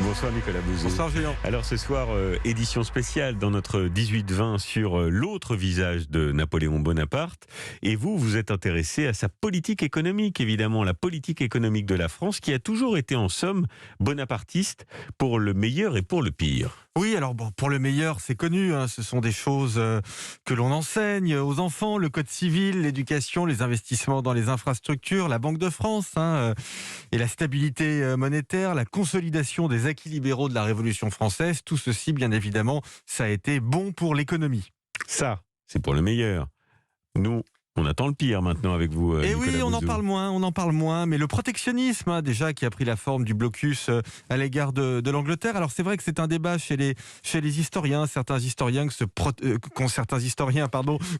Bonsoir Nicolas Bouzou. Bonsoir Julien. Alors ce soir, édition spéciale dans notre 18-20 sur l'autre visage de Napoléon Bonaparte. Et vous êtes intéressé à sa politique économique, évidemment, la politique économique de la France qui a toujours été en somme bonapartiste pour le meilleur et pour le pire. Oui, alors bon, pour le meilleur, c'est connu, hein, ce sont des choses que l'on enseigne aux enfants, le code civil, l'éducation, les investissements dans les infrastructures, la Banque de France, et la stabilité monétaire, la consolidation des acquis libéraux de la Révolution française. Tout ceci, bien évidemment, ça a été bon pour l'économie. Ça, c'est pour le meilleur. Nous, on attend le pire maintenant avec vous, Et Nicolas oui, on Bouzou. en parle moins, mais le protectionnisme, déjà, qui a pris la forme du blocus à l'égard de l'Angleterre. Alors c'est vrai que c'est un débat chez les historiens. Certains historiens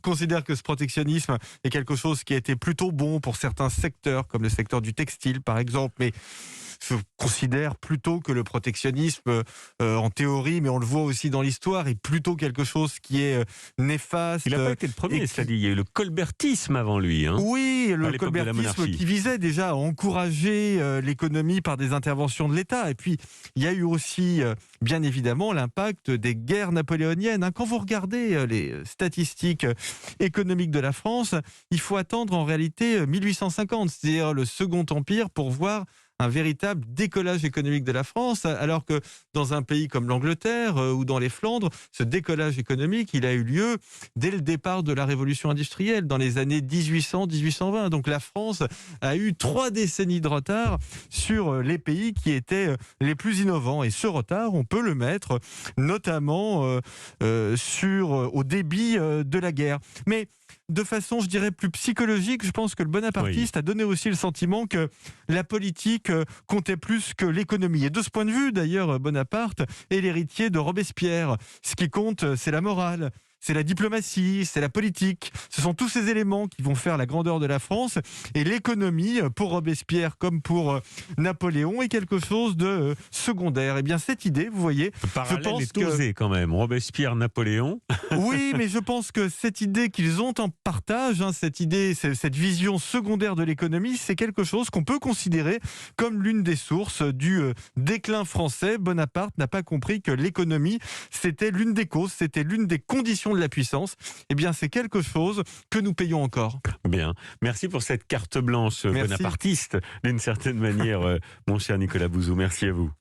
considèrent que ce protectionnisme est quelque chose qui a été plutôt bon pour certains secteurs, comme le secteur du textile, par exemple, mais je considère plutôt que le protectionnisme, en théorie, mais on le voit aussi dans l'histoire, est plutôt quelque chose qui est néfaste. Il n'a pas été le premier, c'est-à-dire il y a eu le colbertisme avant lui. Oui, le l'époque de la colbertisme monarchie. qui visait déjà à encourager l'économie par des interventions de l'État. Et puis, il y a eu aussi, bien évidemment, l'impact des guerres napoléoniennes. Quand vous regardez les statistiques économiques de la France, il faut attendre en réalité 1850, c'est-à-dire le Second Empire, pour voir un véritable décollage économique de la France, alors que dans un pays comme l'Angleterre ou dans les Flandres, ce décollage économique, il a eu lieu dès le départ de la révolution industrielle, dans les années 1800-1820. Donc la France a eu 3 décennies de retard sur les pays qui étaient les plus innovants. Et ce retard, on peut le mettre notamment au débit de la guerre. Mais de façon, je dirais, plus psychologique, je pense que le bonapartiste a donné aussi le sentiment que la politique comptait plus que l'économie. Et de ce point de vue, d'ailleurs, Bonaparte est l'héritier de Robespierre. Ce qui compte, c'est la morale, c'est la diplomatie, c'est la politique. Ce sont tous ces éléments qui vont faire la grandeur de la France. Et l'économie, pour Robespierre comme pour Napoléon, est quelque chose de secondaire. Et bien cette idée, vous voyez, Le parallèle je pense est osé quand même. Robespierre, Napoléon. oui, mais je pense que cette idée qu'ils ont en partage, cette idée, cette vision secondaire de l'économie, c'est quelque chose qu'on peut considérer comme l'une des sources du déclin français. Bonaparte n'a pas compris que l'économie, c'était l'une des causes, c'était l'une des conditions de la puissance. Eh bien, c'est quelque chose que nous payons encore. Bien. Merci pour cette carte blanche Merci. bonapartiste, d'une certaine manière, mon cher Nicolas Bouzou. Merci à vous.